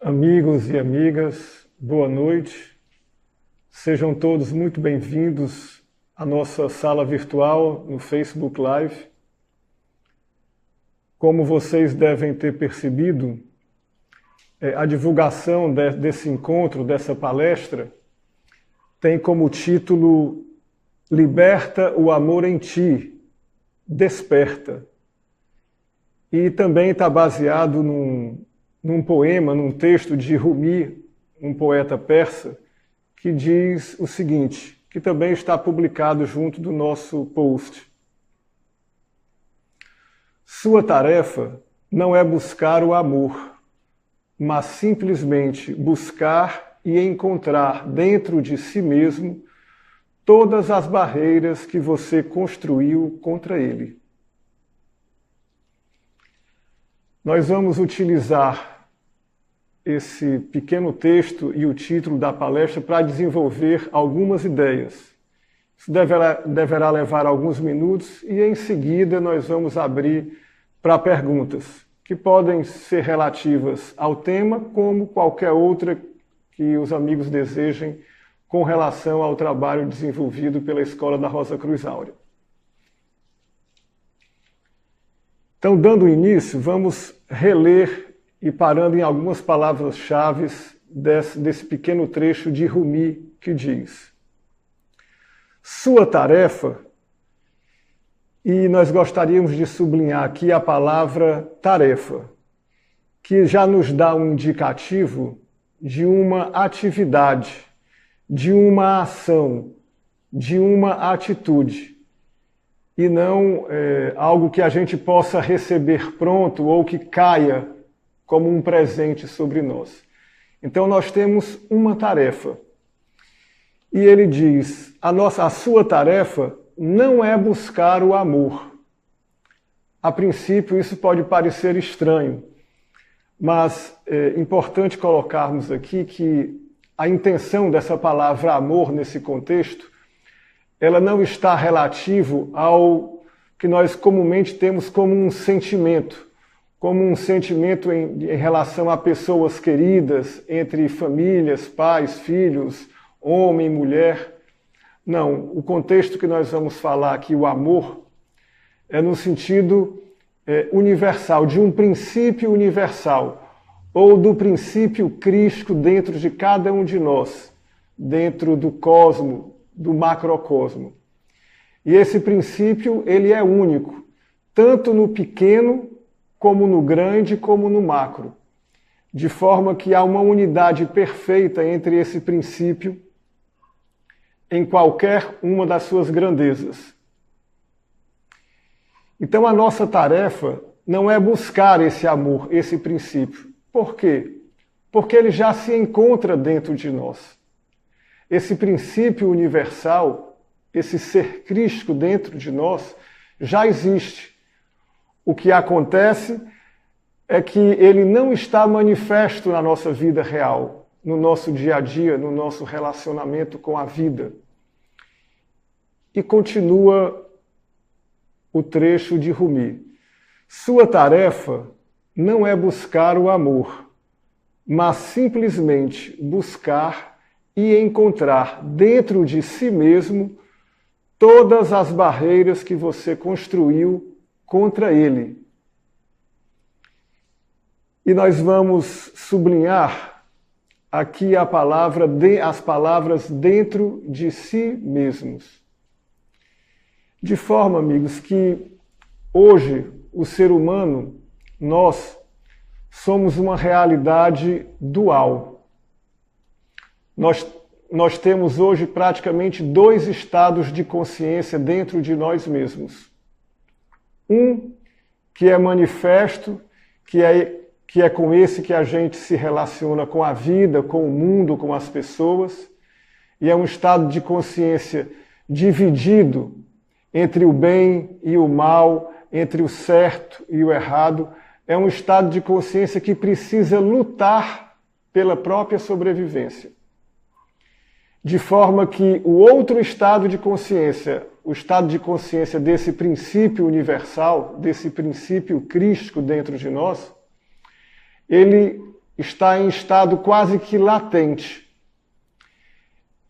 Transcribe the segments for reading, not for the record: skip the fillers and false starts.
Amigos e amigas, boa noite. Sejam todos muito bem-vindos à nossa sala virtual no Facebook Live. Como vocês devem ter percebido, a divulgação desse encontro, dessa palestra, tem como título Liberta o amor em ti, desperta. E também está baseado num poema, num texto de Rumi, um poeta persa, que diz o seguinte, que também está publicado junto do nosso post. Sua tarefa não é buscar o amor, mas simplesmente buscar e encontrar dentro de si mesmo todas as barreiras que você construiu contra ele. Nós vamos utilizar esse pequeno texto e o título da palestra para desenvolver algumas ideias. Isso deverá levar alguns minutos e em seguida nós vamos abrir para perguntas, que podem ser relativas ao tema, como qualquer outra que os amigos desejem com relação ao trabalho desenvolvido pela Escola da Rosa Cruz Áurea. Então, dando início, vamos reler e parando em algumas palavras-chave desse pequeno trecho de Rumi que diz: sua tarefa, e nós gostaríamos de sublinhar aqui a palavra tarefa, que já nos dá um indicativo de uma atividade, de uma ação, de uma atitude, e não algo que a gente possa receber pronto ou que caia como um presente sobre nós. Então nós temos uma tarefa. E ele diz, a sua tarefa não é buscar o amor. A princípio isso pode parecer estranho, mas é importante colocarmos aqui que a intenção dessa palavra amor nesse contexto, ela não está relativo ao que nós comumente temos como um sentimento em relação a pessoas queridas, entre famílias, pais, filhos, homem, mulher. Não, o contexto que nós vamos falar aqui, o amor, é no sentido universal, de um princípio universal, ou do princípio crístico dentro de cada um de nós, dentro do cosmo, do macrocosmo. E esse princípio, ele é único, tanto no pequeno, como no grande, como no macro, de forma que há uma unidade perfeita entre esse princípio em qualquer uma das suas grandezas. Então a nossa tarefa não é buscar esse amor, esse princípio. Por quê? Porque ele já se encontra dentro de nós. Esse princípio universal, esse ser crístico dentro de nós, já existe. O que acontece é que ele não está manifesto na nossa vida real, no nosso dia a dia, no nosso relacionamento com a vida. E continua o trecho de Rumi. Sua tarefa não é buscar o amor, mas simplesmente buscar e encontrar dentro de si mesmo todas as barreiras que você construiu contra ele. E nós vamos sublinhar aqui as palavras dentro de si mesmos. De forma, amigos, que hoje o ser humano, nós, somos uma realidade dual. Nós temos hoje praticamente dois estados de consciência dentro de nós mesmos. Um que é manifesto, que é com esse que a gente se relaciona com a vida, com o mundo, com as pessoas, e é um estado de consciência dividido entre o bem e o mal, entre o certo e o errado. É um estado de consciência que precisa lutar pela própria sobrevivência. De forma que o outro estado de consciência, o estado de consciência desse princípio universal, desse princípio crístico dentro de nós, ele está em estado quase que latente.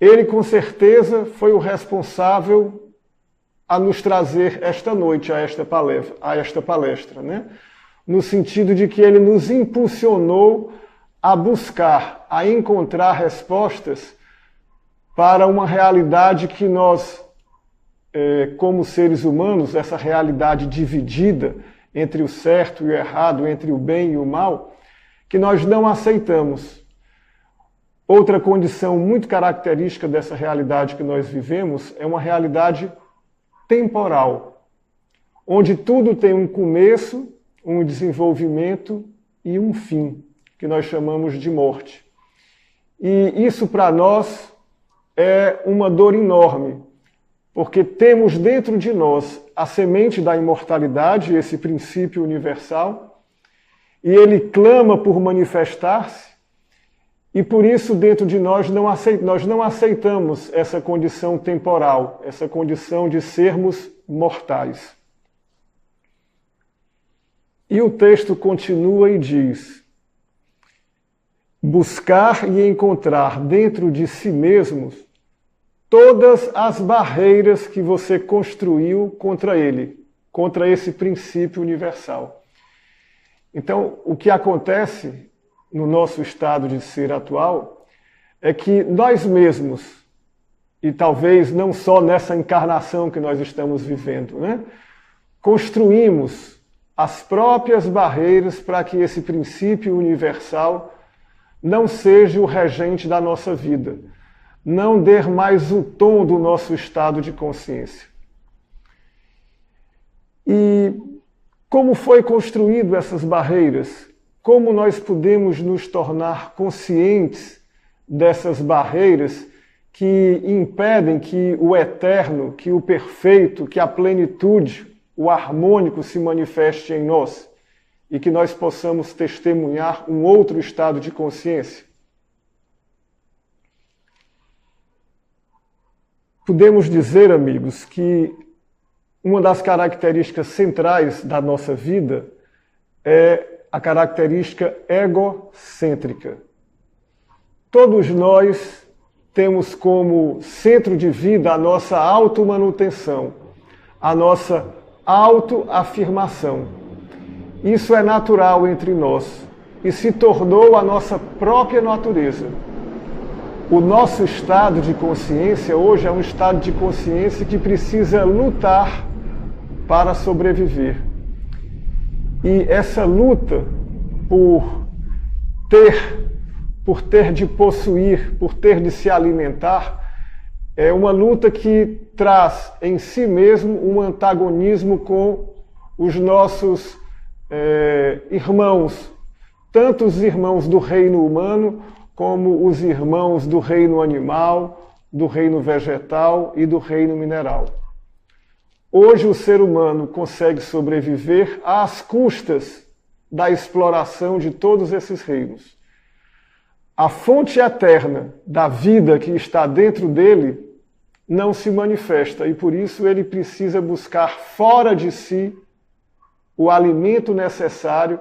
Ele, com certeza, foi o responsável a nos trazer esta noite a esta palestra, né? No sentido de que ele nos impulsionou a buscar, a encontrar respostas para uma realidade que nós, como seres humanos, essa realidade dividida entre o certo e o errado, entre o bem e o mal, que nós não aceitamos. Outra condição muito característica dessa realidade que nós vivemos é uma realidade temporal, onde tudo tem um começo, um desenvolvimento e um fim, que nós chamamos de morte. E isso para nós é uma dor enorme, porque temos dentro de nós a semente da imortalidade, esse princípio universal, e ele clama por manifestar-se, e por isso dentro de nós nós não aceitamos essa condição temporal, essa condição de sermos mortais. E o texto continua e diz: buscar e encontrar dentro de si mesmos todas as barreiras que você construiu contra ele, contra esse princípio universal. Então, o que acontece no nosso estado de ser atual é que nós mesmos, e talvez não só nessa encarnação que nós estamos vivendo, né, construímos as próprias barreiras para que esse princípio universal não seja o regente da nossa vida, não dê mais o tom do nosso estado de consciência. E como foi construído essas barreiras? Como nós podemos nos tornar conscientes dessas barreiras que impedem que o eterno, que o perfeito, que a plenitude, o harmônico se manifeste em nós e que nós possamos testemunhar um outro estado de consciência? Podemos dizer, amigos, que uma das características centrais da nossa vida é a característica egocêntrica. Todos nós temos como centro de vida a nossa automanutenção, a nossa autoafirmação. Isso é natural entre nós e se tornou a nossa própria natureza. O nosso estado de consciência hoje é um estado de consciência que precisa lutar para sobreviver. E essa luta por ter de possuir, por ter de se alimentar, é uma luta que traz em si mesmo um antagonismo com os nossos irmãos, tanto os irmãos do reino humano, como os irmãos do reino animal, do reino vegetal e do reino mineral. Hoje o ser humano consegue sobreviver às custas da exploração de todos esses reinos. A fonte eterna da vida que está dentro dele não se manifesta e por isso ele precisa buscar fora de si o alimento necessário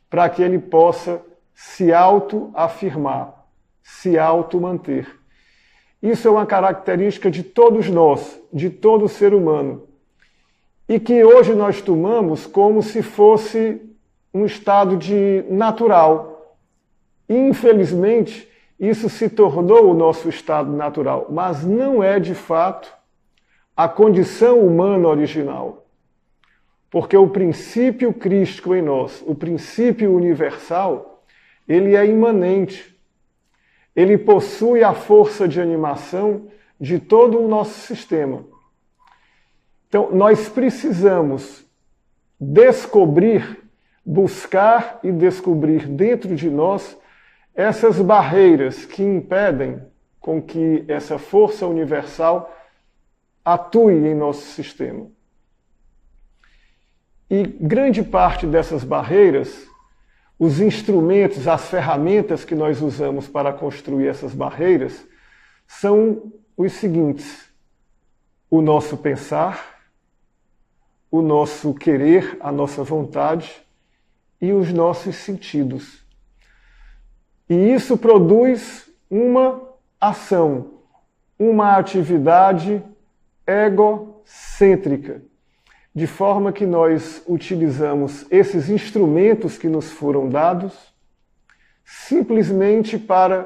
para que ele possa se autoafirmar, se automanter. Isso é uma característica de todos nós, de todo ser humano, e que hoje nós tomamos como se fosse um estado de natural. E, infelizmente, isso se tornou o nosso estado natural, mas não é, de fato, a condição humana original. Porque o princípio crístico em nós, o princípio universal, ele é imanente. Ele possui a força de animação de todo o nosso sistema. Então, nós precisamos descobrir, buscar e descobrir dentro de nós essas barreiras que impedem com que essa força universal atue em nosso sistema. E grande parte dessas barreiras, os instrumentos, as ferramentas que nós usamos para construir essas barreiras, são os seguintes: o nosso pensar, o nosso querer, a nossa vontade e os nossos sentidos. E isso produz uma ação, uma atividade egocêntrica, de forma que nós utilizamos esses instrumentos que nos foram dados simplesmente para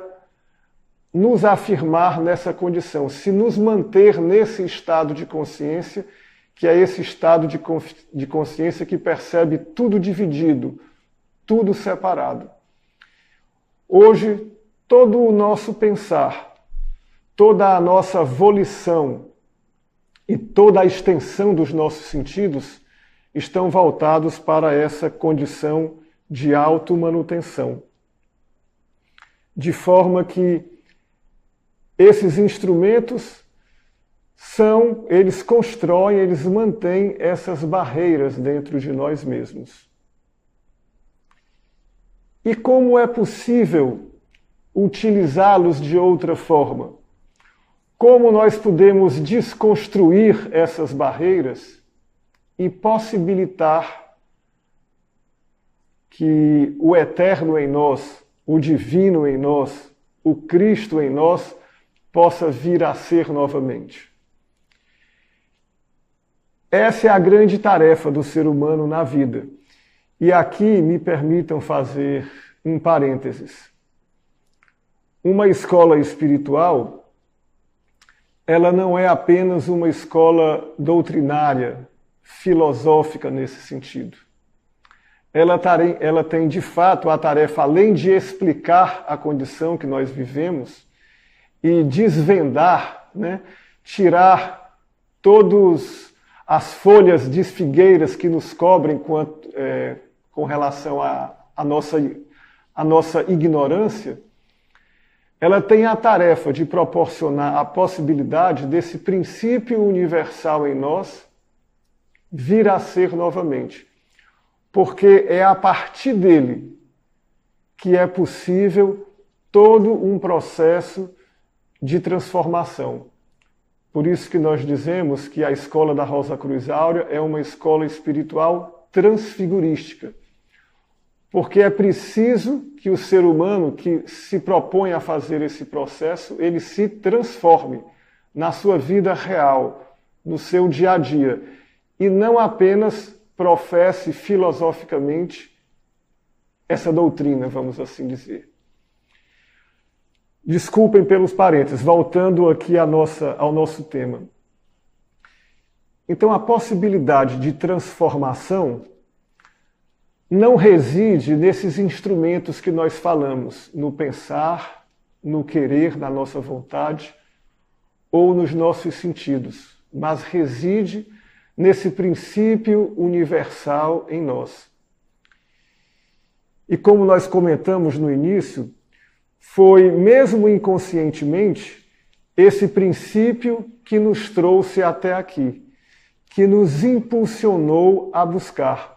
nos afirmar nessa condição, se nos manter nesse estado de consciência, que é esse estado de consciência que percebe tudo dividido, tudo separado. Hoje, todo o nosso pensar, toda a nossa volição e toda a extensão dos nossos sentidos estão voltados para essa condição de automanutenção. De forma que esses instrumentos eles constroem, eles mantêm essas barreiras dentro de nós mesmos. E como é possível utilizá-los de outra forma? Como nós podemos desconstruir essas barreiras e possibilitar que o eterno em nós, o divino em nós, o Cristo em nós, possa vir a ser novamente? Essa é a grande tarefa do ser humano na vida. E aqui me permitam fazer um parênteses. Uma escola espiritual, ela não é apenas uma escola doutrinária, filosófica nesse sentido. Ela tem, de fato, a tarefa, além de explicar a condição que nós vivemos e desvendar, tirar todas as folhas de figueiras que nos cobrem com relação à nossa ignorância, ela tem a tarefa de proporcionar a possibilidade desse princípio universal em nós vir a ser novamente. Porque é a partir dele que é possível todo um processo de transformação. Por isso que nós dizemos que a escola da Rosa Cruz Áurea é uma escola espiritual transfigurística. Porque é preciso que o ser humano que se propõe a fazer esse processo, ele se transforme na sua vida real, no seu dia a dia, e não apenas professe filosoficamente essa doutrina, vamos assim dizer. Desculpem pelos parênteses, voltando aqui ao nosso tema. Então, a possibilidade de transformação não reside nesses instrumentos que nós falamos, no pensar, no querer, na nossa vontade ou nos nossos sentidos, mas reside nesse princípio universal em nós. E como nós comentamos no início, foi mesmo inconscientemente esse princípio que nos trouxe até aqui, que nos impulsionou a buscar.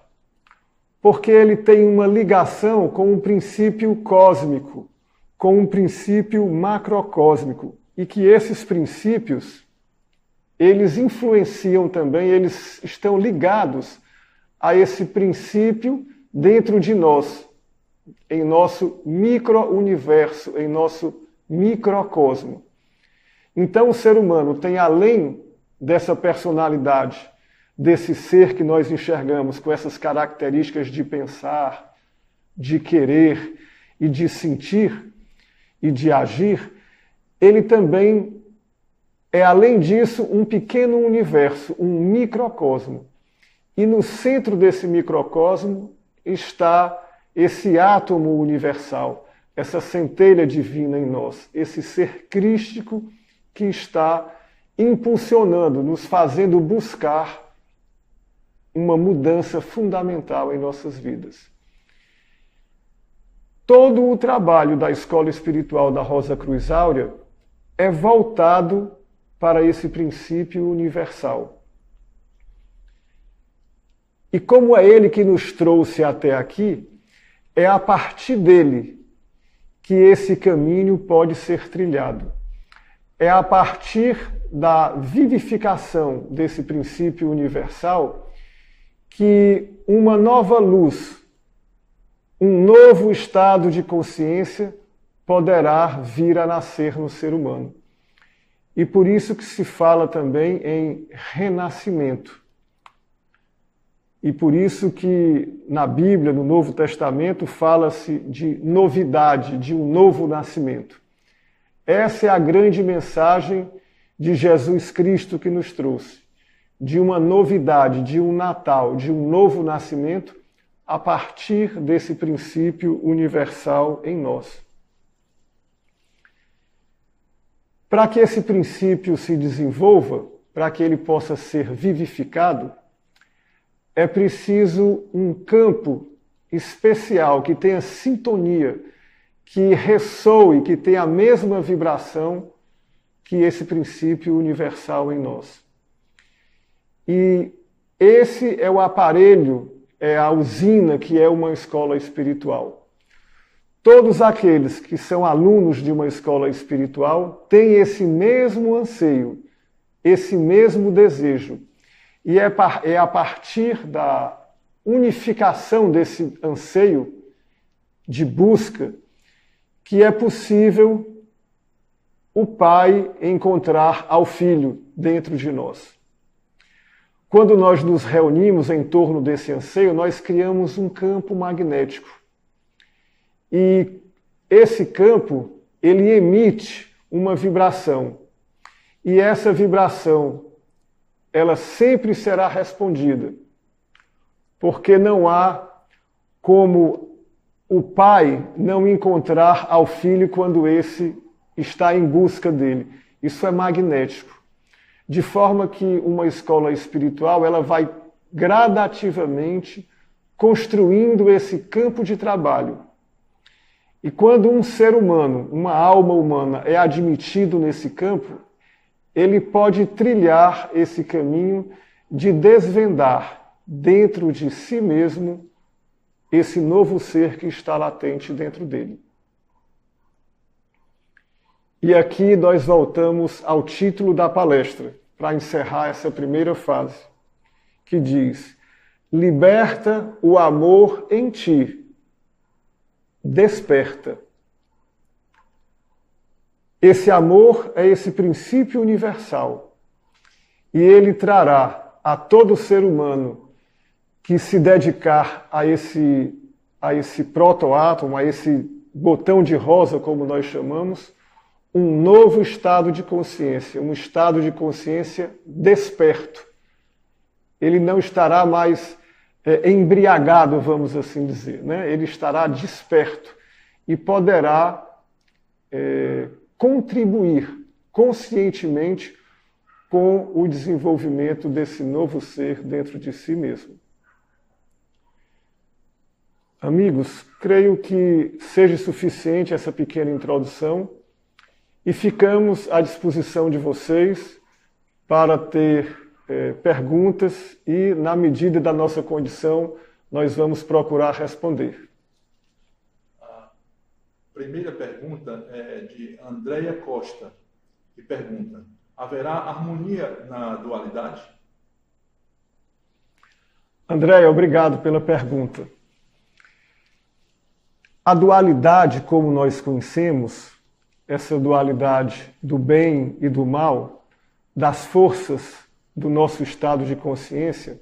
Porque ele tem uma ligação com um princípio cósmico, com um princípio macrocósmico, e que esses princípios, eles influenciam também, eles estão ligados a esse princípio dentro de nós, em nosso micro-universo, em nosso microcosmo. Então o ser humano tem, além dessa personalidade, desse ser que nós enxergamos com essas características de pensar, de querer e de sentir e de agir, ele também é, além disso, um pequeno universo, um microcosmo. E no centro desse microcosmo está esse átomo universal, essa centelha divina em nós, esse ser crístico que está impulsionando, nos fazendo buscar uma mudança fundamental em nossas vidas. Todo o trabalho da Escola Espiritual da Rosa Cruz Áurea é voltado para esse princípio universal. E como é ele que nos trouxe até aqui, é a partir dele que esse caminho pode ser trilhado. É a partir da vivificação desse princípio universal que uma nova luz, um novo estado de consciência poderá vir a nascer no ser humano. E por isso que se fala também em renascimento. E por isso que na Bíblia, no Novo Testamento, fala-se de novidade, de um novo nascimento. Essa é a grande mensagem de Jesus Cristo que nos trouxe, de uma novidade, de um Natal, de um novo nascimento, a partir desse princípio universal em nós. Para que esse princípio se desenvolva, para que ele possa ser vivificado, é preciso um campo especial, que tenha sintonia, que ressoe, que tenha a mesma vibração que esse princípio universal em nós. E esse é o aparelho, é a usina que é uma escola espiritual. Todos aqueles que são alunos de uma escola espiritual têm esse mesmo anseio, esse mesmo desejo. E é a partir da unificação desse anseio de busca que é possível o Pai encontrar ao Filho dentro de nós. Quando nós nos reunimos em torno desse anseio, nós criamos um campo magnético. E esse campo, ele emite uma vibração. E essa vibração, ela sempre será respondida. Porque não há como o pai não encontrar ao filho quando esse está em busca dele. Isso é magnético. De forma que uma escola espiritual, ela vai gradativamente construindo esse campo de trabalho. E quando um ser humano, uma alma humana, é admitido nesse campo, ele pode trilhar esse caminho de desvendar dentro de si mesmo esse novo ser que está latente dentro dele. E aqui nós voltamos ao título da palestra, para encerrar essa primeira fase, que diz: liberta o amor em ti, desperta. Esse amor é esse princípio universal, e ele trará a todo ser humano que se dedicar a esse protoátomo, a esse botão de rosa, como nós chamamos, um novo estado de consciência, um estado de consciência desperto. Ele não estará mais embriagado, vamos assim dizer, né? Ele estará desperto e poderá contribuir conscientemente com o desenvolvimento desse novo ser dentro de si mesmo. Amigos, creio que seja suficiente essa pequena introdução e ficamos à disposição de vocês para ter perguntas e, na medida da nossa condição, nós vamos procurar responder. A primeira pergunta é de Andréia Costa, que pergunta: haverá harmonia na dualidade? Andréia, obrigado pela pergunta. A dualidade, como nós conhecemos, essa dualidade do bem e do mal, das forças do nosso estado de consciência,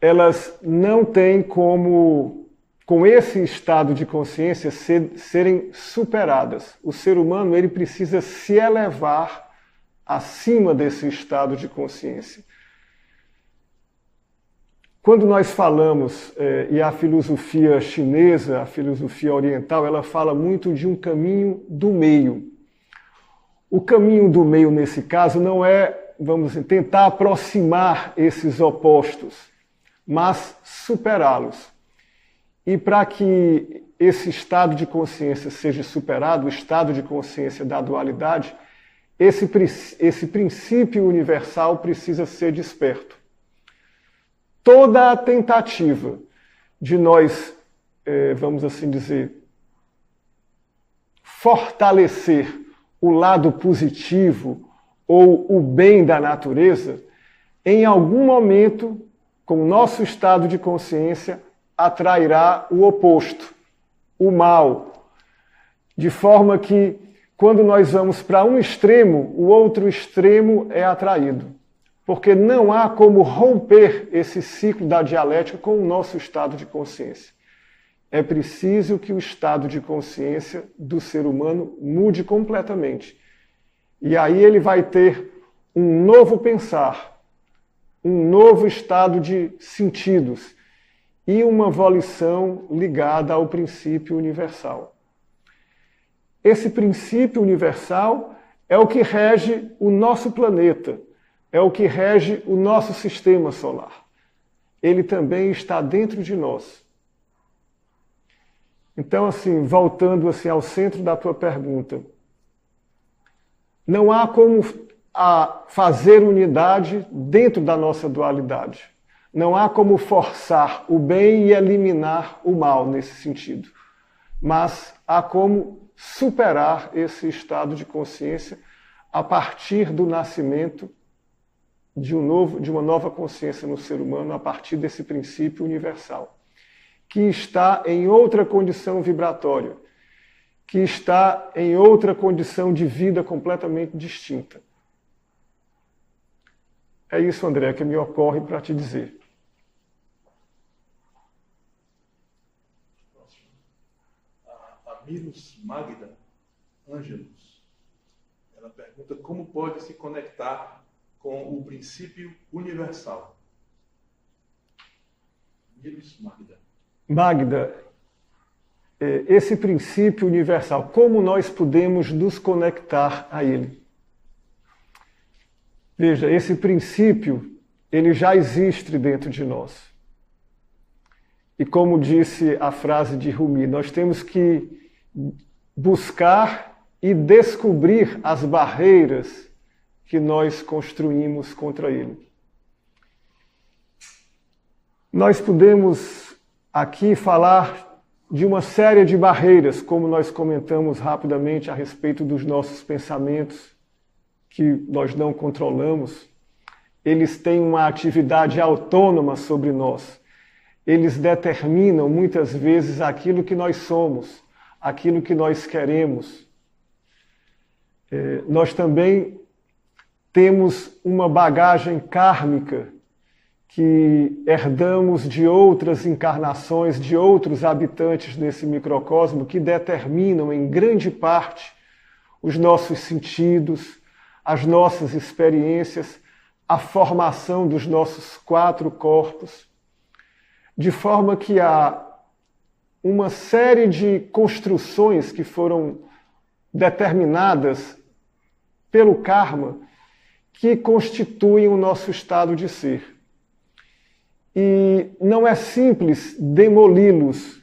elas não têm como, com esse estado de consciência, serem superadas. O ser humano, ele precisa se elevar acima desse estado de consciência. Quando nós falamos, e a filosofia chinesa, a filosofia oriental, ela fala muito de um caminho do meio. O caminho do meio, nesse caso, não é, vamos dizer, tentar aproximar esses opostos, mas superá-los. E para que esse estado de consciência seja superado, o estado de consciência da dualidade, esse princípio universal precisa ser desperto. Toda a tentativa de nós, vamos assim dizer, fortalecer o lado positivo ou o bem da natureza, em algum momento, com o nosso estado de consciência, atrairá o oposto, o mal. de forma que, quando nós vamos para um extremo, o outro extremo é atraído. Porque não há como romper esse ciclo da dialética com o nosso estado de consciência. É preciso que o estado de consciência do ser humano mude completamente. E aí ele vai ter um novo pensar, um novo estado de sentidos e uma volição ligada ao princípio universal. Esse princípio universal é o que rege o nosso planeta, é o que rege o nosso sistema solar. Ele também está dentro de nós. Então, assim, voltando assim, ao centro da tua pergunta, não há como fazer unidade dentro da nossa dualidade. Não há como forçar o bem e eliminar o mal nesse sentido. Mas há como superar esse estado de consciência a partir do nascimento de uma nova consciência no ser humano, a partir desse princípio universal, que está em outra condição vibratória, que está em outra condição de vida completamente distinta. É isso, André, que me ocorre para te dizer. A Milos Magda Ângelos, ela pergunta como pode se conectar com o princípio universal. Milos Magda. Magda, esse princípio universal, como nós podemos nos conectar a ele? Veja, esse princípio, ele já existe dentro de nós. E como disse a frase de Rumi, nós temos que buscar e descobrir as barreiras que nós construímos contra ele. Nós podemos aqui falar de uma série de barreiras, como nós comentamos rapidamente a respeito dos nossos pensamentos, que nós não controlamos. Eles têm uma atividade autônoma sobre nós. Eles determinam muitas vezes aquilo que nós somos, aquilo que nós queremos. Nós também temos uma bagagem kármica que herdamos de outras encarnações, de outros habitantes desse microcosmo, que determinam em grande parte os nossos sentidos, as nossas experiências, a formação dos nossos 4 corpos, de forma que há uma série de construções que foram determinadas pelo karma que constituem o nosso estado de ser. E não é simples demoli-los,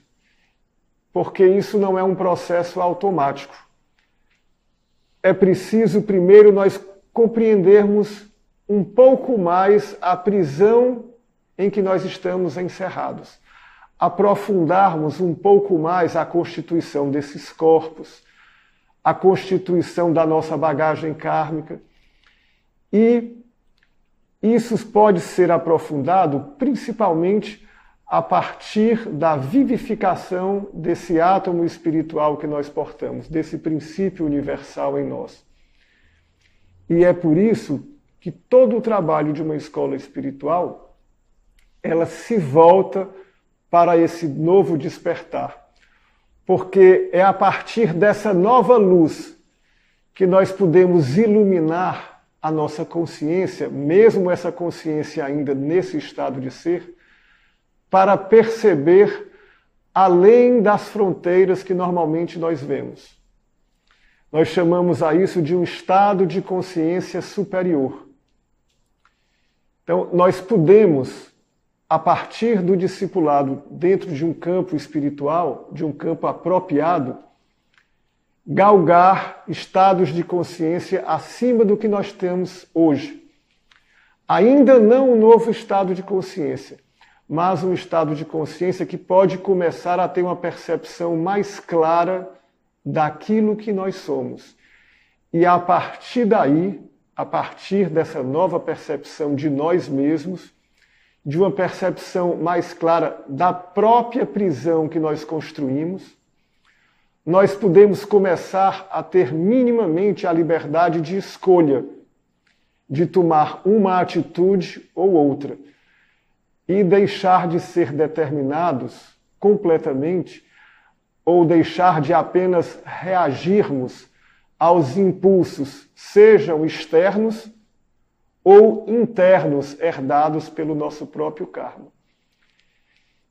porque isso não é um processo automático. É preciso primeiro nós compreendermos um pouco mais a prisão em que nós estamos encerrados, aprofundarmos um pouco mais a constituição desses corpos, a constituição da nossa bagagem kármica, e isso pode ser aprofundado principalmente a partir da vivificação desse átomo espiritual que nós portamos, desse princípio universal em nós. E é por isso que todo o trabalho de uma escola espiritual, ela se volta para esse novo despertar. Porque é a partir dessa nova luz que nós podemos iluminar a nossa consciência, mesmo essa consciência ainda nesse estado de ser, para perceber além das fronteiras que normalmente nós vemos. Nós chamamos a isso de um estado de consciência superior. Então, nós podemos, a partir do discipulado dentro de um campo espiritual, de um campo apropriado, galgar estados de consciência acima do que nós temos hoje. Ainda não um novo estado de consciência, mas um estado de consciência que pode começar a ter uma percepção mais clara daquilo que nós somos. E a partir daí, a partir dessa nova percepção de nós mesmos, de uma percepção mais clara da própria prisão que nós construímos, nós podemos começar a ter minimamente a liberdade de escolha, de tomar uma atitude ou outra, e deixar de ser determinados completamente, ou deixar de apenas reagirmos aos impulsos, sejam externos ou internos, herdados pelo nosso próprio karma.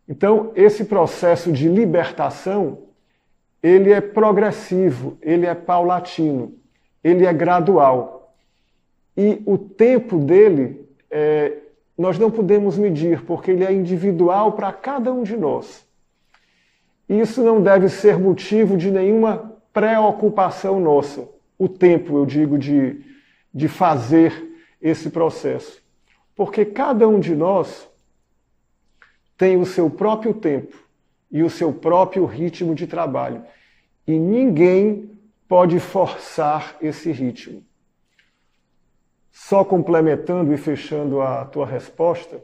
Então, esse processo de libertação, ele é progressivo, ele é paulatino, ele é gradual. E o tempo dele, nós não podemos medir, porque ele é individual para cada um de nós. Isso não deve ser motivo de nenhuma preocupação nossa. O tempo, eu digo, de fazer esse processo. Porque cada um de nós tem o seu próprio tempo e o seu próprio ritmo de trabalho. E ninguém pode forçar esse ritmo. Só complementando e fechando a tua resposta,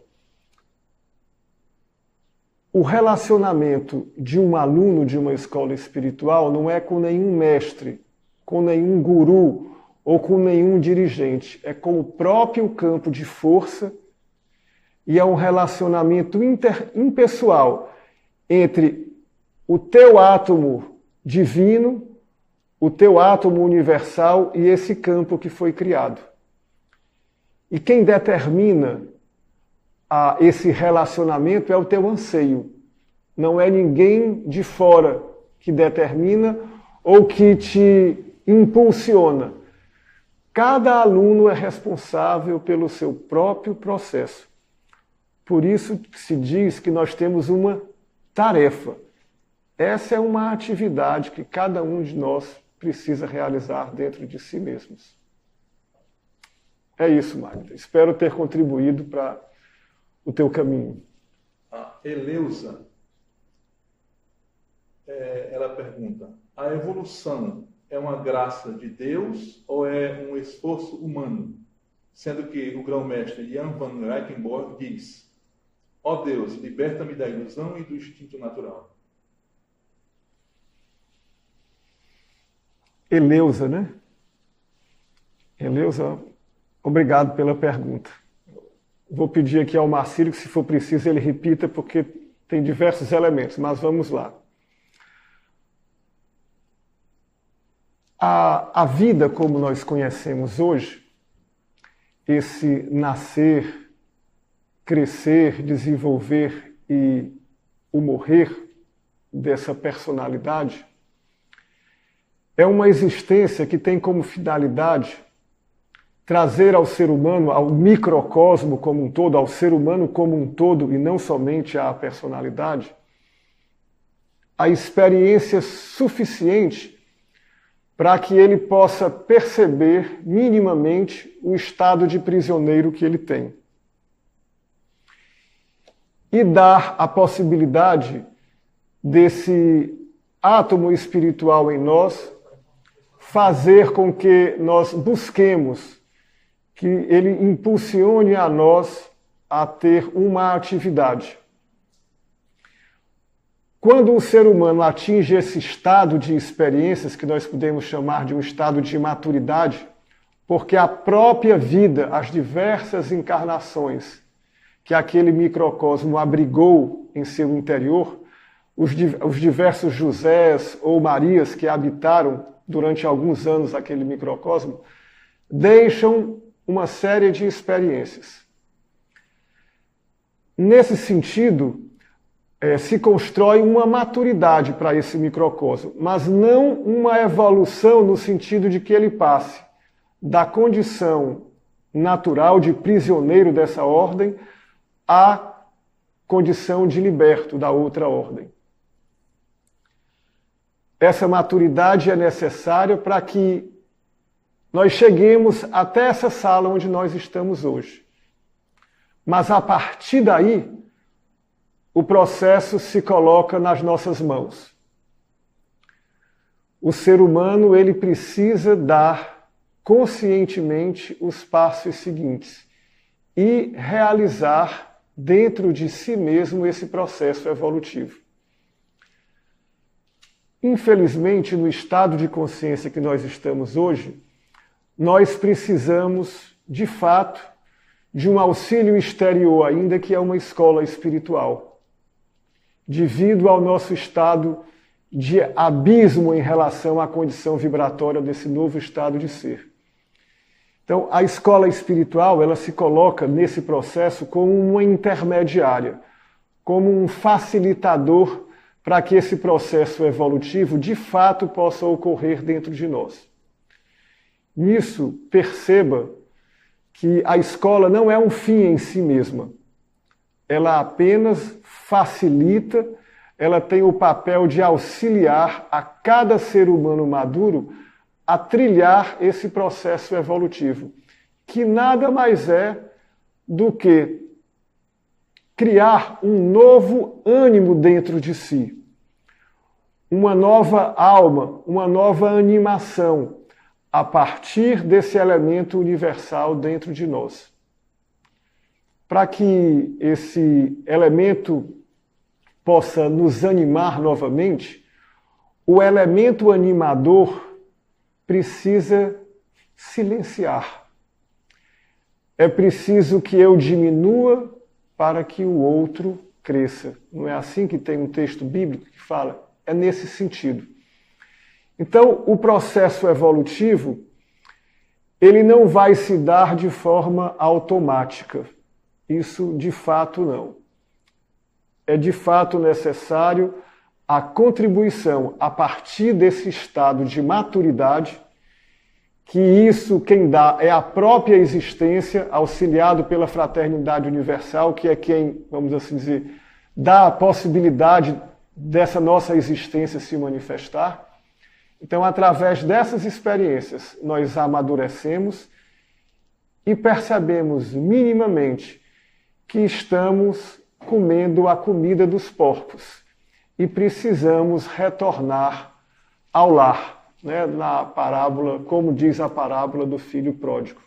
o relacionamento de um aluno de uma escola espiritual não é com nenhum mestre, com nenhum guru ou com nenhum dirigente. É com o próprio campo de força e é um relacionamento impessoal entre o teu átomo divino, o teu átomo universal e esse campo que foi criado. E quem determina esse relacionamento é o teu anseio. Não é ninguém de fora que determina ou que te impulsiona. Cada aluno é responsável pelo seu próprio processo. Por isso se diz que nós temos uma tarefa. Essa é uma atividade que cada um de nós precisa realizar dentro de si mesmos. É isso, Magda. Espero ter contribuído para o teu caminho. A Eleusa, ela pergunta, a evolução é uma graça de Deus ou é um esforço humano? Sendo que o grão-mestre Jan van Reichenborg diz, ó Deus, liberta-me da ilusão e do instinto natural. Eleusa, né? Eleusa, obrigado pela pergunta. Vou pedir aqui ao Marcílio que, se for preciso, ele repita, porque tem diversos elementos, mas vamos lá. A vida como nós conhecemos hoje, esse nascer, crescer, desenvolver e o morrer dessa personalidade, é uma existência que tem como finalidade trazer ao ser humano, ao microcosmo como um todo, ao ser humano como um todo, e não somente à personalidade, a experiência suficiente para que ele possa perceber minimamente o estado de prisioneiro que ele tem. E dar a possibilidade desse átomo espiritual em nós fazer com que nós busquemos que ele impulsione a nós a ter uma atividade. Quando o ser humano atinge esse estado de experiências, que nós podemos chamar de um estado de maturidade, porque a própria vida, as diversas encarnações que aquele microcosmo abrigou em seu interior, os diversos Josés ou Marias que habitaram durante alguns anos aquele microcosmo, deixam uma série de experiências. Nesse sentido, se constrói uma maturidade para esse microcosmo, mas não uma evolução no sentido de que ele passe da condição natural de prisioneiro dessa ordem à condição de liberto da outra ordem. Essa maturidade é necessária para que nós cheguemos até essa sala onde nós estamos hoje. Mas a partir daí, o processo se coloca nas nossas mãos. O ser humano, ele precisa dar conscientemente os passos seguintes e realizar dentro de si mesmo esse processo evolutivo. Infelizmente, no estado de consciência que nós estamos hoje, nós precisamos, de fato, de um auxílio exterior, ainda que é uma escola espiritual, devido ao nosso estado de abismo em relação à condição vibratória desse novo estado de ser. Então, a escola espiritual, ela se coloca nesse processo como uma intermediária, como um facilitador para que esse processo evolutivo, de fato, possa ocorrer dentro de nós. Nisso, perceba que a escola não é um fim em si mesma. Ela apenas facilita, ela tem o papel de auxiliar a cada ser humano maduro a trilhar esse processo evolutivo, que nada mais é do que criar um novo ânimo dentro de si, uma nova alma, uma nova animação, a partir desse elemento universal dentro de nós. Para que esse elemento possa nos animar novamente, o elemento animador precisa silenciar. É preciso que eu diminua para que o outro cresça. Não é assim que tem um texto bíblico que fala? É nesse sentido. Então, o processo evolutivo, ele não vai se dar de forma automática. Isso, de fato, não. É, de fato, necessário a contribuição a partir desse estado de maturidade, que isso quem dá é a própria existência, auxiliado pela fraternidade universal, que é quem, vamos assim dizer, dá a possibilidade dessa nossa existência se manifestar. Então, através dessas experiências, nós amadurecemos e percebemos minimamente que estamos comendo a comida dos porcos e precisamos retornar ao lar, né? Na parábola, como diz a parábola do filho pródigo.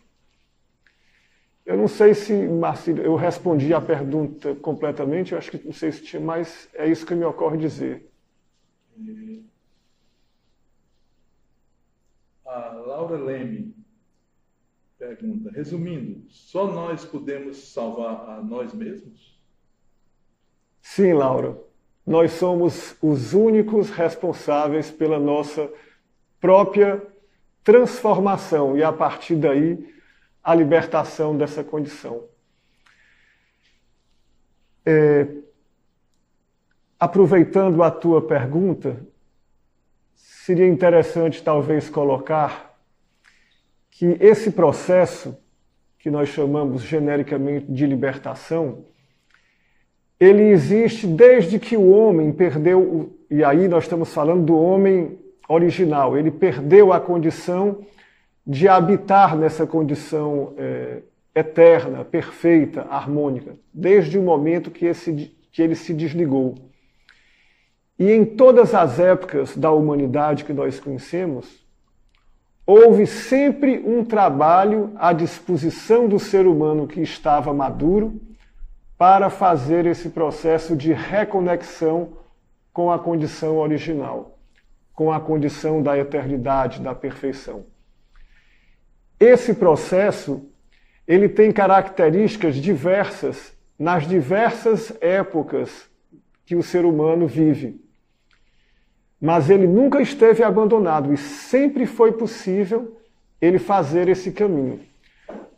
Eu não sei se, Marcílio, eu respondi a pergunta completamente, eu acho que não sei se tinha, mas é isso que me ocorre dizer. A Laura Leme pergunta, resumindo, só nós podemos salvar a nós mesmos? Sim, Laura. Nós somos os únicos responsáveis pela nossa própria transformação e, a partir daí, a libertação dessa condição. Aproveitando a tua pergunta, seria interessante talvez colocar que esse processo, que nós chamamos genericamente de libertação, ele existe desde que o homem perdeu, e aí nós estamos falando do homem original, ele perdeu a condição de habitar nessa condição eterna, perfeita, harmônica, desde o momento que ele se desligou. E em todas as épocas da humanidade que nós conhecemos, houve sempre um trabalho à disposição do ser humano que estava maduro para fazer esse processo de reconexão com a condição original, com a condição da eternidade, da perfeição. Esse processo, ele tem características diversas nas diversas épocas que o ser humano vive. Mas ele nunca esteve abandonado e sempre foi possível ele fazer esse caminho.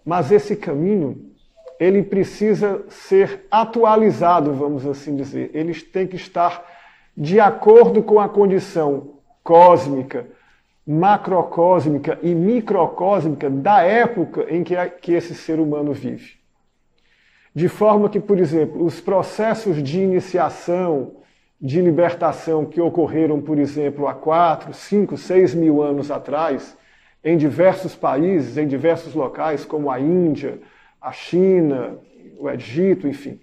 Mas esse caminho, ele precisa ser atualizado, vamos assim dizer. Ele tem que estar de acordo com a condição cósmica, macrocósmica e microcósmica da época em que esse ser humano vive. De forma que, por exemplo, os processos de iniciação, de libertação que ocorreram, por exemplo, há 4, 5, 6 mil anos atrás, em diversos países, em diversos locais, como a Índia, a China, o Egito, enfim.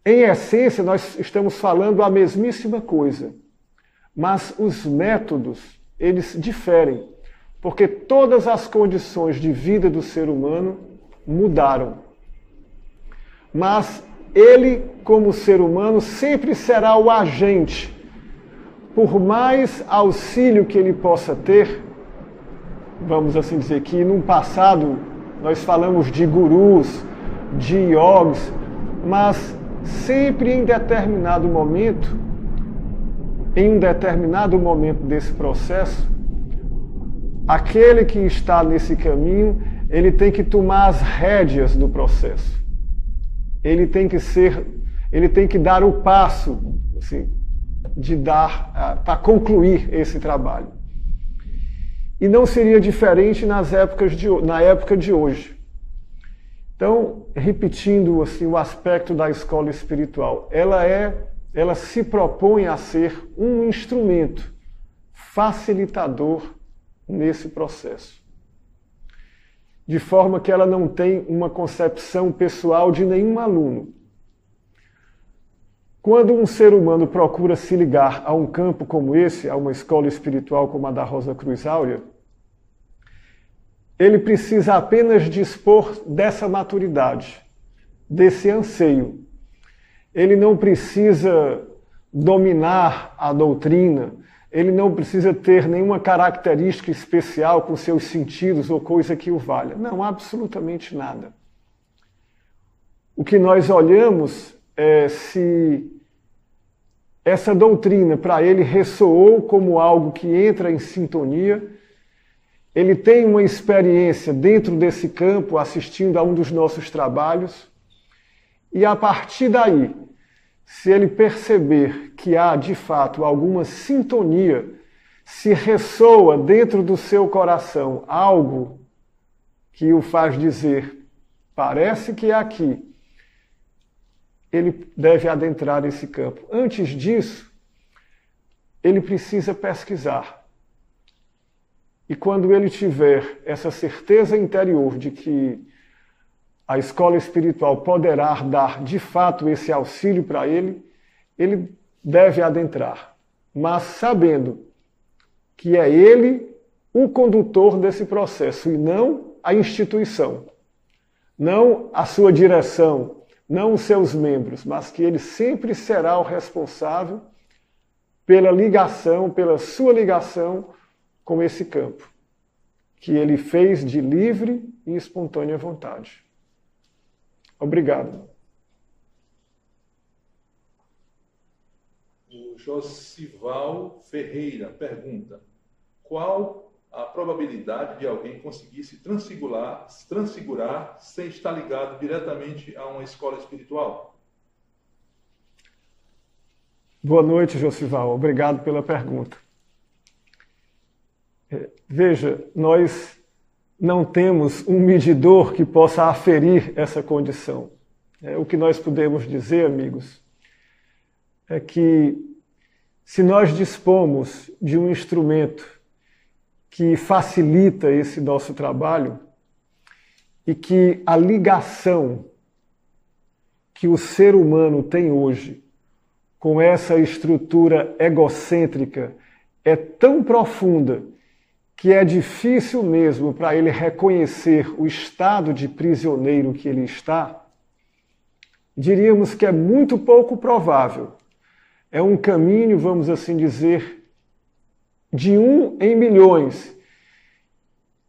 Em essência, nós estamos falando a mesmíssima coisa, mas os métodos, eles diferem, porque todas as condições de vida do ser humano mudaram. Mas ele, como ser humano, sempre será o agente, por mais auxílio que ele possa ter, vamos assim dizer que num passado nós falamos de gurus, de yogis, mas sempre em um determinado momento desse processo, aquele que está nesse caminho, ele tem que tomar as rédeas do processo. Ele tem que dar o passo, assim, para concluir esse trabalho. E não seria diferente na época de hoje. Então, repetindo assim, o aspecto da escola espiritual, ela se propõe a ser um instrumento facilitador nesse processo. De forma que ela não tem uma concepção pessoal de nenhum aluno. Quando um ser humano procura se ligar a um campo como esse, a uma escola espiritual como a da Rosa Cruz Áurea, ele precisa apenas dispor dessa maturidade, desse anseio. Ele não precisa dominar a doutrina, ele não precisa ter nenhuma característica especial com seus sentidos ou coisa que o valha. Não, absolutamente nada. O que nós olhamos é se essa doutrina para ele ressoou como algo que entra em sintonia, ele tem uma experiência dentro desse campo, assistindo a um dos nossos trabalhos, e a partir daí, se ele perceber que há de fato alguma sintonia, se ressoa dentro do seu coração algo que o faz dizer, parece que é aqui, ele deve adentrar esse campo. Antes disso, ele precisa pesquisar. E quando ele tiver essa certeza interior de que a escola espiritual poderá dar de fato esse auxílio para ele, ele deve adentrar. Mas sabendo que é ele o condutor desse processo e não a instituição, não a sua direção, não os seus membros, mas que ele sempre será o responsável pela ligação, pela sua ligação com esse campo, que ele fez de livre e espontânea vontade. Obrigado. O Josival Ferreira pergunta: qual a probabilidade de alguém conseguir se transfigurar sem estar ligado diretamente a uma escola espiritual? Boa noite, Josival. Obrigado pela pergunta. Veja, nós não temos um medidor que possa aferir essa condição. O que nós podemos dizer, amigos, é que se nós dispomos de um instrumento que facilita esse nosso trabalho e que a ligação que o ser humano tem hoje com essa estrutura egocêntrica é tão profunda que é difícil mesmo para ele reconhecer o estado de prisioneiro que ele está, diríamos que é muito pouco provável. É um caminho, vamos assim dizer, de 1 em milhões,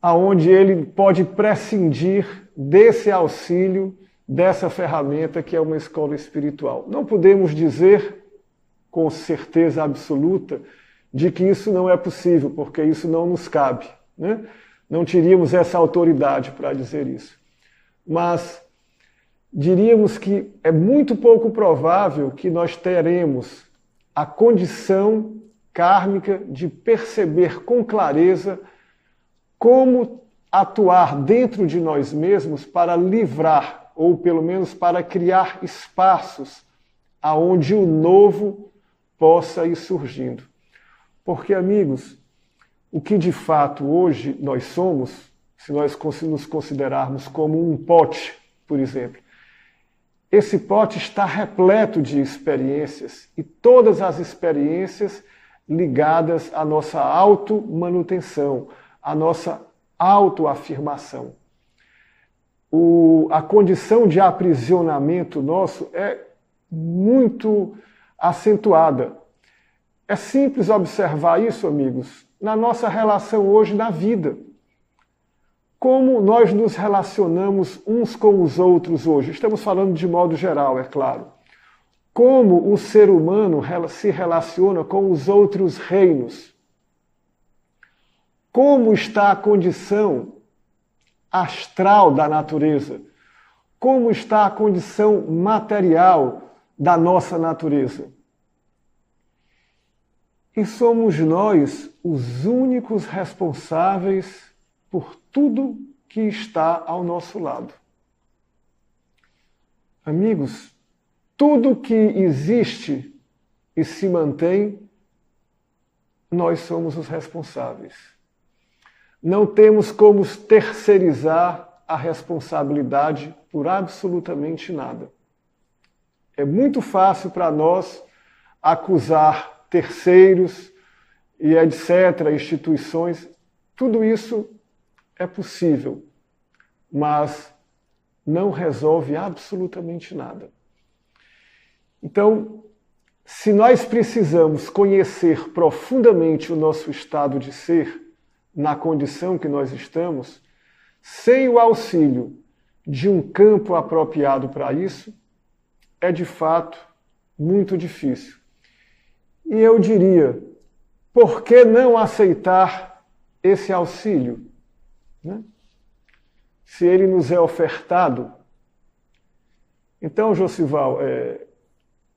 aonde ele pode prescindir desse auxílio, dessa ferramenta que é uma escola espiritual. Não podemos dizer com certeza absoluta de que isso não é possível, porque isso não nos cabe, né? Não teríamos essa autoridade para dizer isso. Mas diríamos que é muito pouco provável que nós teremos a condição kármica de perceber com clareza como atuar dentro de nós mesmos para livrar, ou pelo menos para criar espaços aonde o novo possa ir surgindo. Porque, amigos, o que de fato hoje nós somos, se nós nos considerarmos como um pote, por exemplo, esse pote está repleto de experiências, e todas as experiências ligadas à nossa automanutenção, à nossa autoafirmação. A condição de aprisionamento nosso é muito acentuada. É simples observar isso, amigos, na nossa relação hoje na vida. Como nós nos relacionamos uns com os outros hoje? Estamos falando de modo geral, é claro. Como o ser humano se relaciona com os outros reinos? Como está a condição astral da natureza? Como está a condição material da nossa natureza? E somos nós os únicos responsáveis por tudo que está ao nosso lado. Amigos, tudo que existe e se mantém, nós somos os responsáveis. Não temos como terceirizar a responsabilidade por absolutamente nada. É muito fácil para nós acusar terceiros e etc., instituições. Tudo isso é possível, mas não resolve absolutamente nada. Então, se nós precisamos conhecer profundamente o nosso estado de ser, na condição que nós estamos, sem o auxílio de um campo apropriado para isso, é de fato muito difícil. E eu diria, por que não aceitar esse auxílio? Né? Se ele nos é ofertado. Então, Josival,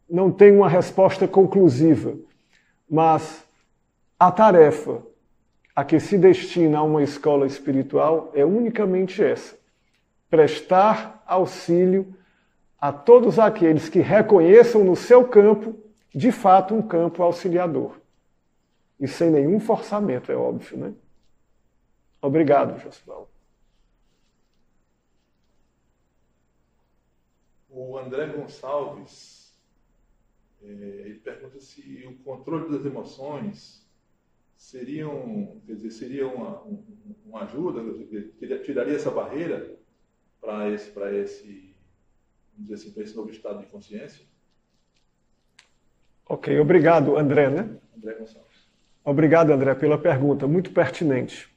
não tem uma resposta conclusiva, mas a tarefa a que se destina a uma escola espiritual é unicamente essa: prestar auxílio a todos aqueles que reconheçam no seu campo, de fato, um campo auxiliador. E sem nenhum forçamento, é óbvio, né? Obrigado, Josival. O André Gonçalves, ele pergunta se o controle das emoções seria uma ajuda, tiraria essa barreira para esse, vamos dizer assim, para esse novo estado de consciência? Ok, obrigado, André, né? André Gonçalves. Obrigado, André, pela pergunta, muito pertinente.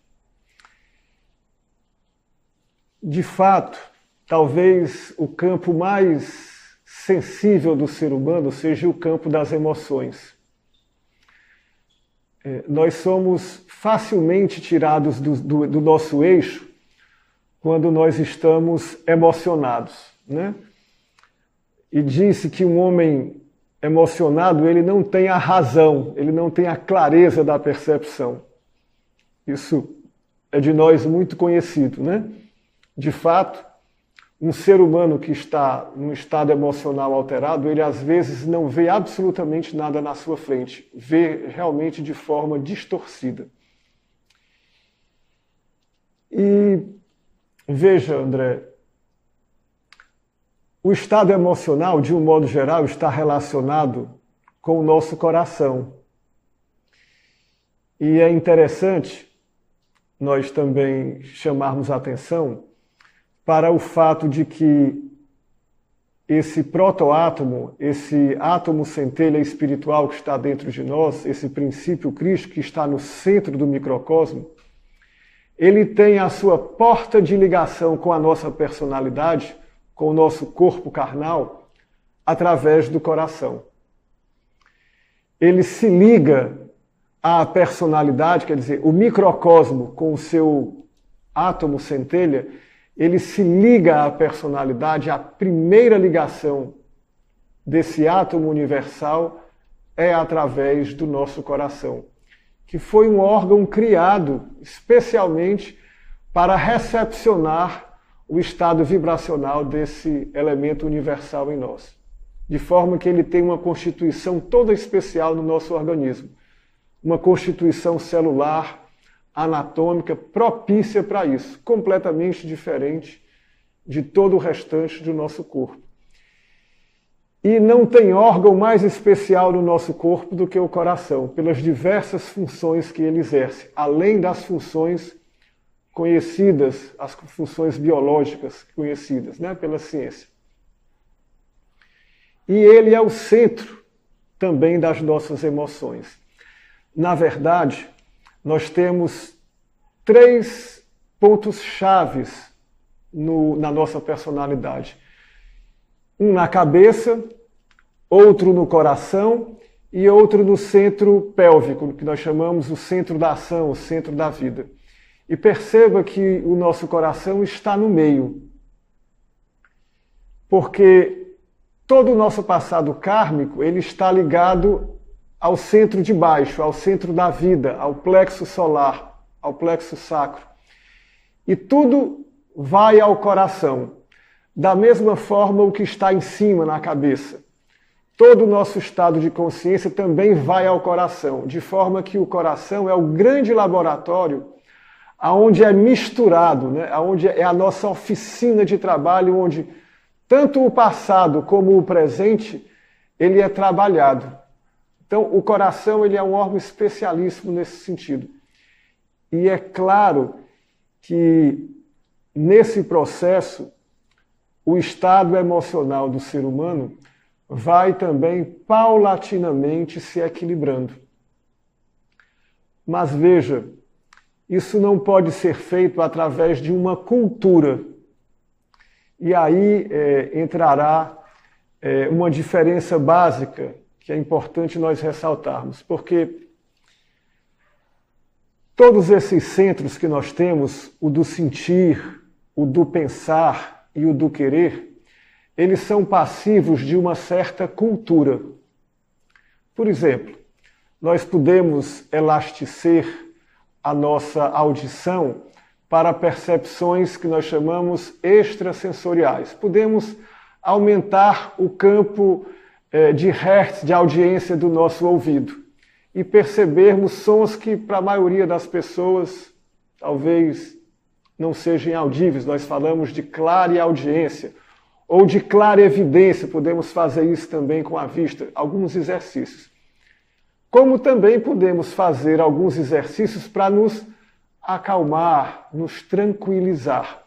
De fato, talvez o campo mais sensível do ser humano seja o campo das emoções. Nós somos facilmente tirados do nosso eixo quando nós estamos emocionados, né? E disse que um homem emocionado, ele não tem a razão, ele não tem a clareza da percepção. Isso é de nós muito conhecido, né? De fato, um ser humano que está num estado emocional alterado, ele às vezes não vê absolutamente nada na sua frente, vê realmente de forma distorcida. E veja, André, o estado emocional, de um modo geral, está relacionado com o nosso coração. E é interessante nós também chamarmos a atenção para o fato de que esse protoátomo, esse átomo centelha espiritual que está dentro de nós, esse princípio crístico que está no centro do microcosmo, ele tem a sua porta de ligação com a nossa personalidade, com o nosso corpo carnal, através do coração. Ele se liga à personalidade, quer dizer, o microcosmo com o seu átomo centelha, ele se liga à personalidade, a primeira ligação desse átomo universal é através do nosso coração, que foi um órgão criado especialmente para recepcionar o estado vibracional desse elemento universal em nós, de forma que ele tem uma constituição toda especial no nosso organismo, uma constituição celular, anatômica propícia para isso, completamente diferente de todo o restante do nosso corpo. E não tem órgão mais especial no nosso corpo do que o coração, pelas diversas funções que ele exerce, além das funções conhecidas, as funções biológicas conhecidas, né, pela ciência. E ele é o centro também das nossas emoções. Na verdade, nós temos 3 pontos chaves na nossa personalidade. Um na cabeça, outro no coração e outro no centro pélvico, que nós chamamos o centro da ação, o centro da vida. E perceba que o nosso coração está no meio. Porque todo o nosso passado kármico, ele está ligado ao centro de baixo, ao centro da vida, ao plexo solar, ao plexo sacro. E tudo vai ao coração. Da mesma forma o que está em cima, na cabeça. Todo o nosso estado de consciência também vai ao coração, de forma que o coração é o grande laboratório onde é misturado, né? Onde é a nossa oficina de trabalho, onde tanto o passado como o presente, ele é trabalhado. Então, o coração ele é um órgão especialíssimo nesse sentido. E é claro que, nesse processo, o estado emocional do ser humano vai também paulatinamente se equilibrando. Mas veja, isso não pode ser feito através de uma cultura. E aí entrará uma diferença básica que é importante nós ressaltarmos, porque todos esses centros que nós temos, o do sentir, o do pensar e o do querer, eles são passivos de uma certa cultura. Por exemplo, nós podemos elastecer a nossa audição para percepções que nós chamamos extrasensoriais. Podemos aumentar o campo de hertz de audiência do nosso ouvido e percebermos sons que, para a maioria das pessoas, talvez não sejam audíveis. Nós falamos de clareaudiência ou de clarevidência. Podemos fazer isso também com a vista, alguns exercícios. Como também podemos fazer alguns exercícios para nos acalmar, nos tranquilizar,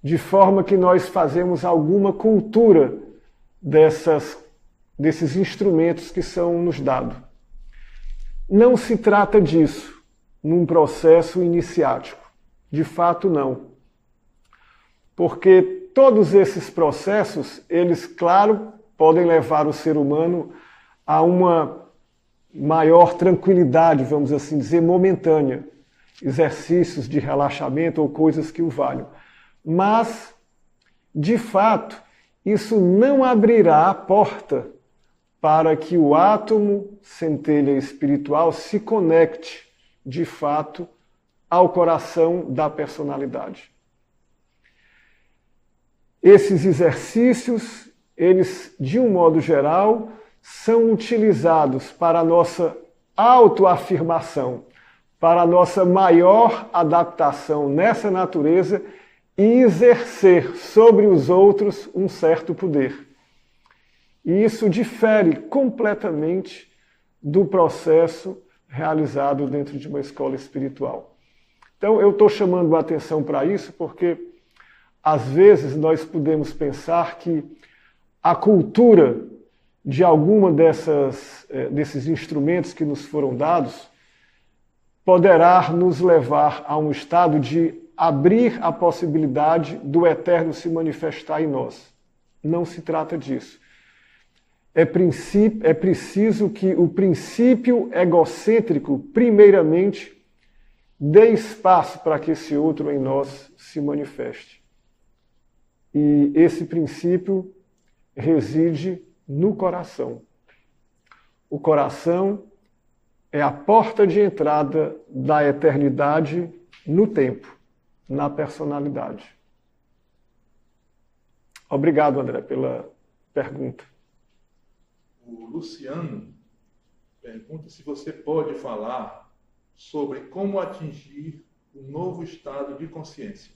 de forma que nós fazemos alguma cultura desses instrumentos que são nos dados. Não se trata disso num processo iniciático. De fato, não. Porque todos esses processos, eles, claro, podem levar o ser humano a uma maior tranquilidade, vamos assim dizer, momentânea. Exercícios de relaxamento ou coisas que o valham. Mas, de fato, isso não abrirá a porta para que o átomo centelha espiritual se conecte, de fato, ao coração da personalidade. Esses exercícios, eles, de um modo geral, são utilizados para a nossa autoafirmação, para a nossa maior adaptação nessa natureza e exercer sobre os outros um certo poder. E isso difere completamente do processo realizado dentro de uma escola espiritual. Então, eu estou chamando a atenção para isso porque, às vezes, nós podemos pensar que a cultura de alguma desses instrumentos que nos foram dados poderá nos levar a um estado de abrir a possibilidade do eterno se manifestar em nós. Não se trata disso. É preciso que o princípio egocêntrico, primeiramente, dê espaço para que esse outro em nós se manifeste. E esse princípio reside no coração. O coração é a porta de entrada da eternidade no tempo, na personalidade. Obrigado, André, pela pergunta. O Luciano pergunta se você pode falar sobre como atingir um novo estado de consciência.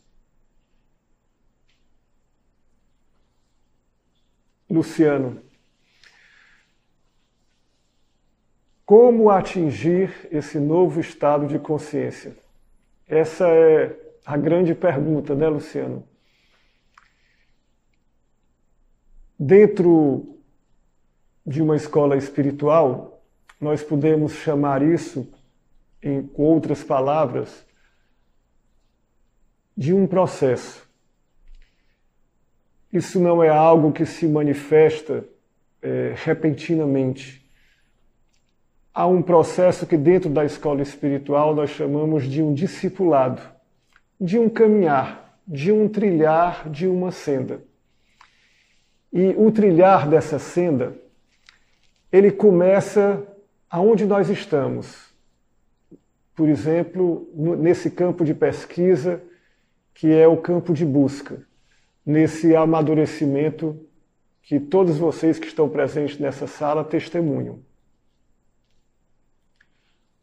Luciano, como atingir esse novo estado de consciência? Essa é a grande pergunta, né, Luciano? Dentro de uma escola espiritual, nós podemos chamar isso, com outras palavras, de um processo. Isso não é algo que se manifesta repentinamente. Há um processo que dentro da escola espiritual nós chamamos de um discipulado, de um caminhar, de um trilhar de uma senda. E o trilhar dessa senda, ele começa aonde nós estamos. Por exemplo, nesse campo de pesquisa, que é o campo de busca, nesse amadurecimento que todos vocês que estão presentes nessa sala testemunham.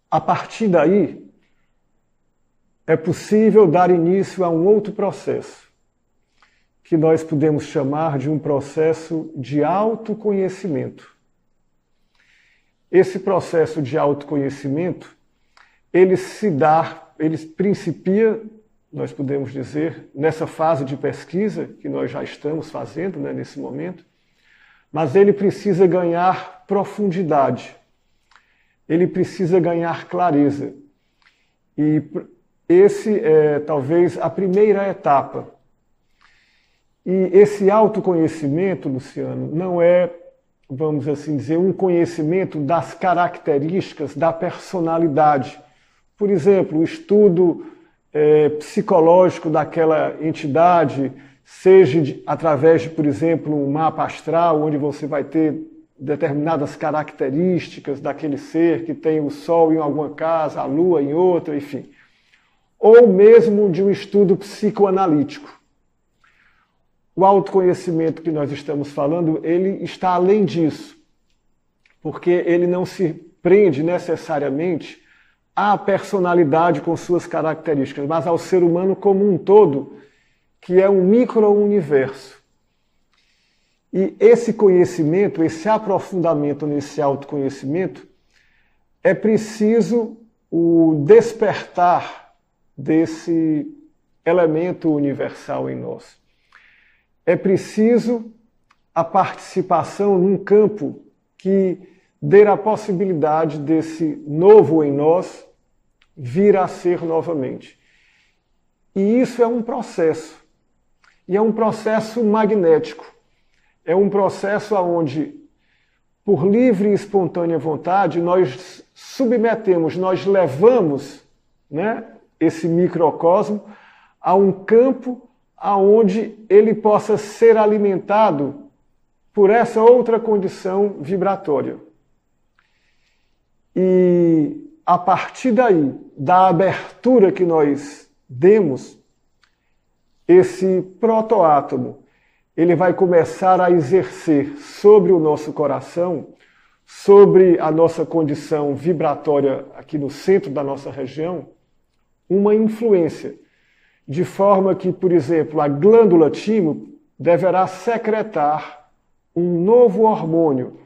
A partir daí, é possível dar início a um outro processo, que nós podemos chamar de um processo de autoconhecimento. Esse processo de autoconhecimento, ele principia, nós podemos dizer, nessa fase de pesquisa que nós já estamos fazendo, né, nesse momento, mas ele precisa ganhar profundidade, ele precisa ganhar clareza. E esse é talvez a primeira etapa. E esse autoconhecimento, Luciano, não é, vamos assim dizer, um conhecimento das características da personalidade. Por exemplo, o estudo psicológico daquela entidade, seja através de, por exemplo, um mapa astral, onde você vai ter determinadas características daquele ser que tem o Sol em alguma casa, a Lua em outra, enfim. Ou mesmo de um estudo psicoanalítico. O autoconhecimento que nós estamos falando, ele está além disso, porque ele não se prende necessariamente à personalidade com suas características, mas ao ser humano como um todo, que é um micro-universo. E esse conhecimento, esse aprofundamento nesse autoconhecimento, é preciso o despertar desse elemento universal em nós. É preciso a participação num campo que dê a possibilidade desse novo em nós vir a ser novamente. E isso é um processo. E é um processo magnético. É um processo onde, por livre e espontânea vontade, nós submetemos, nós levamos, né, esse microcosmo a um campo aonde ele possa ser alimentado por essa outra condição vibratória. E a partir daí, da abertura que nós demos, esse protoátomo, ele vai começar a exercer sobre o nosso coração, sobre a nossa condição vibratória aqui no centro da nossa região, uma influência. De forma que, por exemplo, a glândula timo deverá secretar um novo hormônio.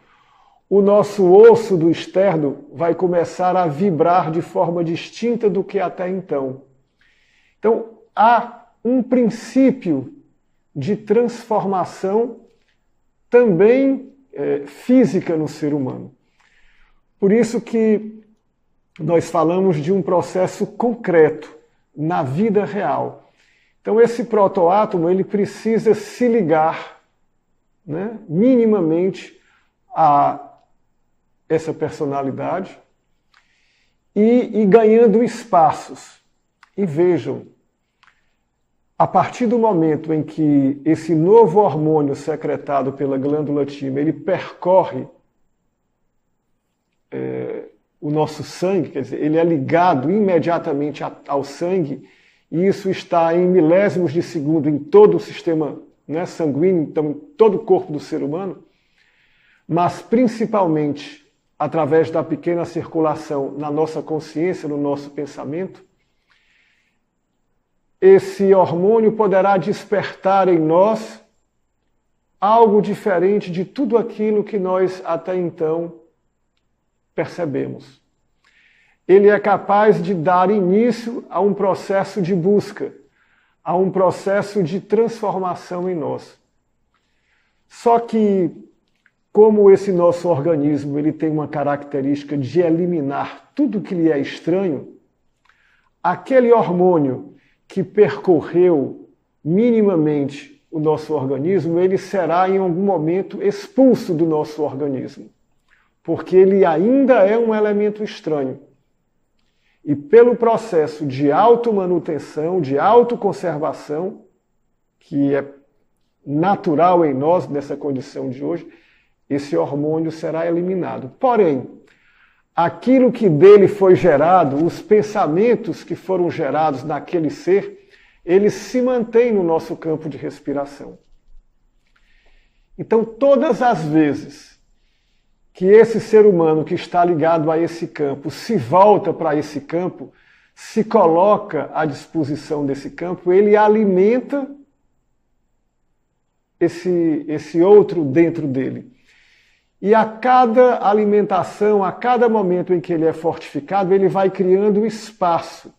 O nosso osso do externo vai começar a vibrar de forma distinta do que até então. Então, há um princípio de transformação também física no ser humano. Por isso que nós falamos de um processo concreto na vida real. Então esse protoátomo ele precisa se ligar, né, minimamente a essa personalidade e ganhando espaços. E vejam, a partir do momento em que esse novo hormônio secretado pela glândula timo, ele percorre o nosso sangue, quer dizer, ele é ligado imediatamente ao sangue, e isso está em milésimos de segundo em todo o sistema, né, sanguíneo, então em todo o corpo do ser humano, mas principalmente através da pequena circulação na nossa consciência, no nosso pensamento, esse hormônio poderá despertar em nós algo diferente de tudo aquilo que nós até então percebemos. Ele é capaz de dar início a um processo de busca, a um processo de transformação em nós. Só que como esse nosso organismo ele tem uma característica de eliminar tudo que lhe é estranho, aquele hormônio que percorreu minimamente o nosso organismo, ele será em algum momento expulso do nosso organismo, porque ele ainda é um elemento estranho. E pelo processo de automanutenção, de autoconservação, que é natural em nós, nessa condição de hoje, esse hormônio será eliminado. Porém, aquilo que dele foi gerado, os pensamentos que foram gerados naquele ser, eles se mantêm no nosso campo de respiração. Então, todas as vezes que esse ser humano que está ligado a esse campo se volta para esse campo, se coloca à disposição desse campo, ele alimenta esse outro dentro dele. E a cada alimentação, a cada momento em que ele é fortificado, ele vai criando espaço.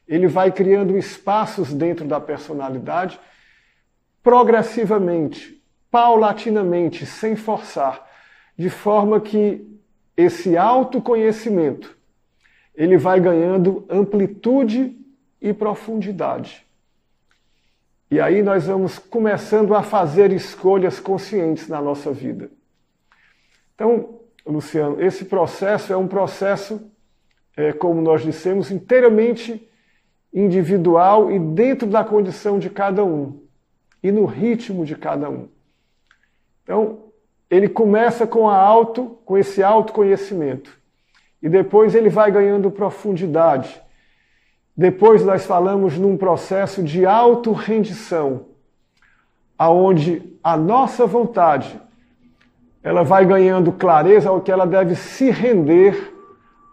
Ele vai criando espaços dentro da personalidade, progressivamente, paulatinamente, sem forçar, de forma que esse autoconhecimento, ele vai ganhando amplitude e profundidade. E aí nós vamos começando a fazer escolhas conscientes na nossa vida. Então, Luciano, esse processo é um processo, como nós dissemos, inteiramente individual e dentro da condição de cada um e no ritmo de cada um. Então, ele começa com esse autoconhecimento e depois ele vai ganhando profundidade. Depois nós falamos num processo de autorrendição, aonde a nossa vontade ela vai ganhando clareza ao que ela deve se render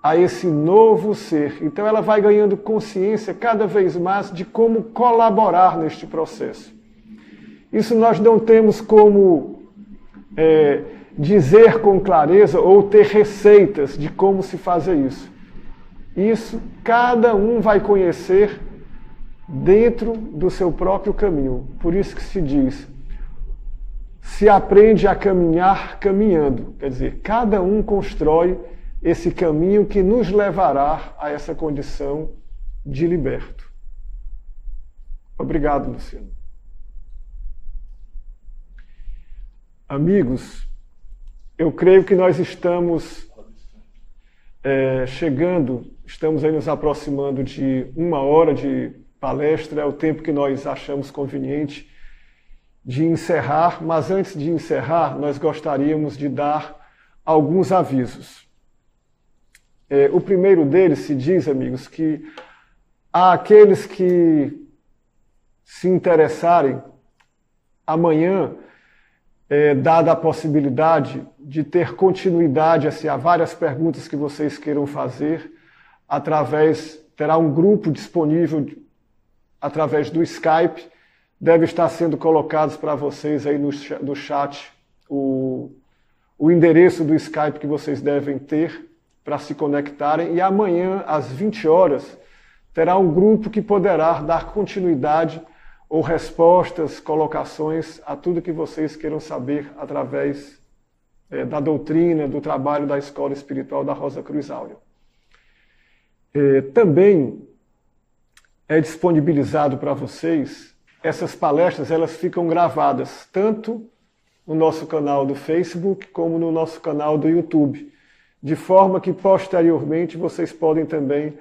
a esse novo ser. Então ela vai ganhando consciência cada vez mais de como colaborar neste processo. Isso nós não temos como dizer com clareza ou ter receitas de como se fazer isso. Isso cada um vai conhecer dentro do seu próprio caminho. Por isso que se diz, se aprende a caminhar caminhando. Quer dizer, cada um constrói esse caminho que nos levará a essa condição de liberto. Obrigado, Luciano. Amigos, eu creio que nós estamos estamos aí nos aproximando de 1 hora de palestra, é o tempo que nós achamos conveniente de encerrar, mas antes de encerrar, nós gostaríamos de dar alguns avisos. O primeiro deles se diz, amigos, que há aqueles que se interessarem amanhã, dada a possibilidade de ter continuidade a várias perguntas que vocês queiram fazer, terá um grupo disponível através do Skype, deve estar sendo colocados para vocês aí no chat o endereço do Skype que vocês devem ter para se conectarem, e amanhã, às 20 horas, terá um grupo que poderá dar continuidade ou respostas, colocações a tudo que vocês queiram saber através da doutrina, do trabalho da Escola Espiritual da Rosa Cruz Áurea. Também é disponibilizado para vocês, essas palestras elas ficam gravadas tanto no nosso canal do Facebook como no nosso canal do YouTube, de forma que posteriormente vocês podem também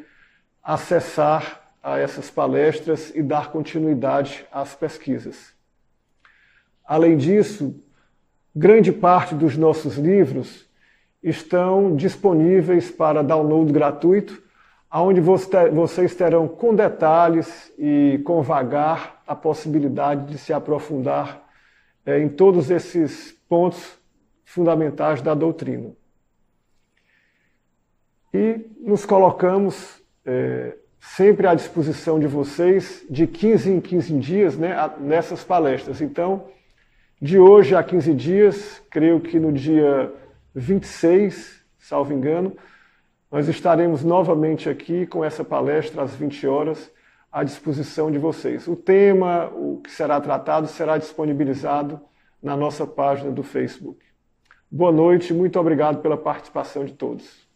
acessar a essas palestras e dar continuidade às pesquisas. Além disso, grande parte dos nossos livros estão disponíveis para download gratuito, onde vocês terão com detalhes e com vagar a possibilidade de se aprofundar em todos esses pontos fundamentais da doutrina. E nos colocamos sempre à disposição de vocês, de 15 em 15 dias, nessas palestras. Então, de hoje a 15 dias, creio que no dia 26, salvo engano, nós estaremos novamente aqui com essa palestra às 20 horas, à disposição de vocês. O tema, o que será tratado, será disponibilizado na nossa página do Facebook. Boa noite, muito obrigado pela participação de todos.